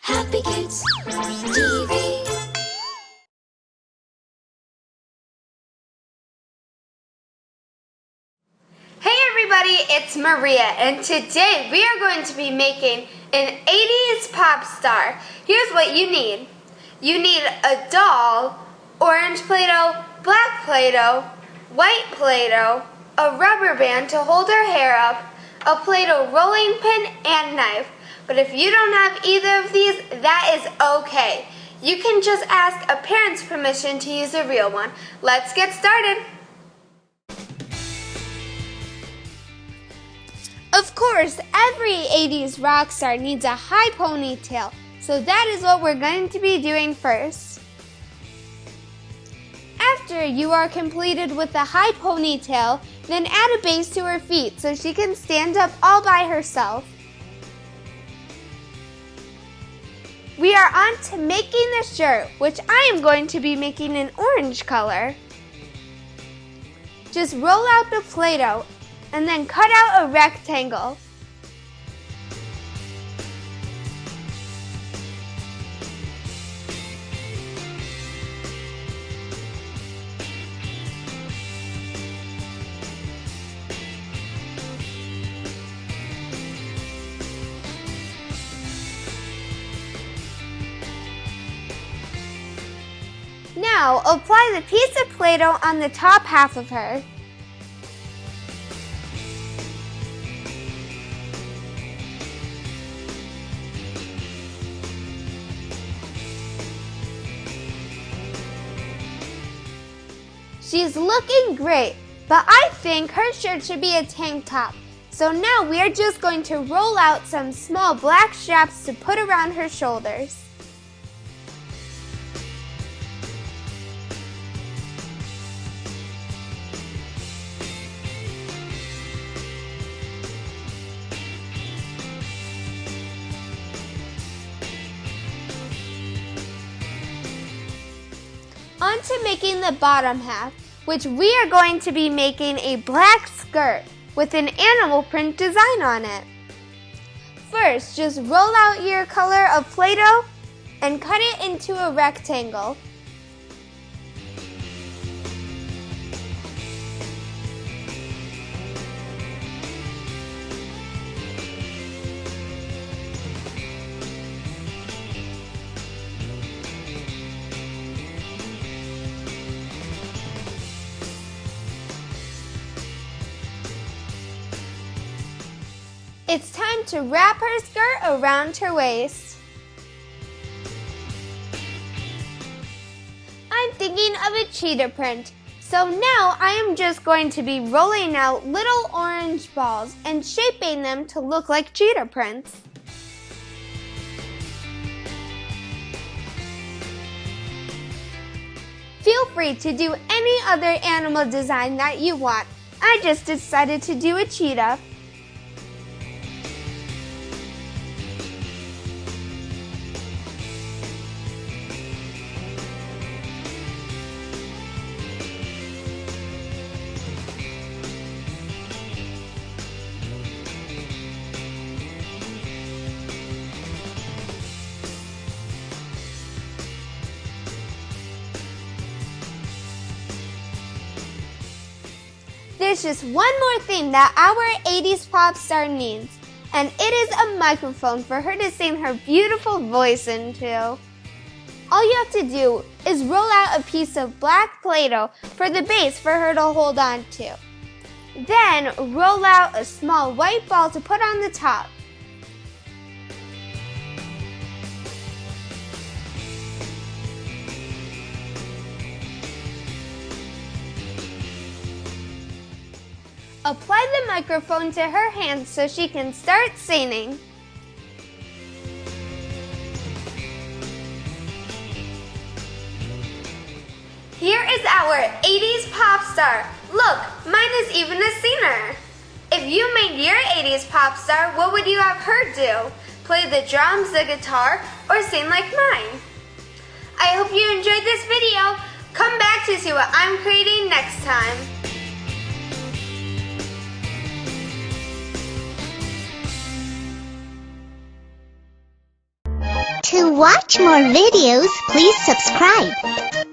Happykids TV. Hey everybody, it's Maria, and today we are going to be making an 80s pop star. Here's what you need. You need a doll, orange Play-Doh, black Play-Doh, white Play-Doh, a rubber band to hold her hair up, a Play-Doh rolling pin, and knife. But if you don't have either of these, that is okay. You can just ask a parent's permission to use a real one. Let's get started. Of course, every 80s rock star needs a high ponytail, so that is what we're going to be doing first. After you are completed with the high ponytail, then add a base to her feet so she can stand up all by herself. We are on to making the shirt, which I am going to be making an orange color. Just roll out the Play-Doh and then cut out a rectangle. Now, apply the piece of Play-Doh on the top half of her. She's looking great, but I think her shirt should be a tank top. So now we are just going to roll out some small black straps to put around her shoulders. On to making the bottom half, which we are going to be making a black skirt with an animal print design on it. First, just roll out your color of Play-Doh and cut it into a rectangle. It's time to wrap her skirt around her waist. I'm thinking of a cheetah print, so now I am just going to be rolling out little orange balls and shaping them to look like cheetah prints. Feel free to do any other animal design that you want. I just decided to do a cheetah. There's just one more thing that our 80s pop star needs, and it is a microphone for her to sing her beautiful voice into. All you have to do is roll out a piece of black Play-Doh for the base for her to hold on to. Then roll out a small white ball to put on the top. Apply the microphone to her hands so she can start singing. Here is our 80s pop star. Look, mine is even a singer. If you made your 80s pop star, what would you have her do? Play the drums, the guitar, or sing like mine? I hope you enjoyed this video. Come back to see what I'm creating next time. To watch more videos, please subscribe.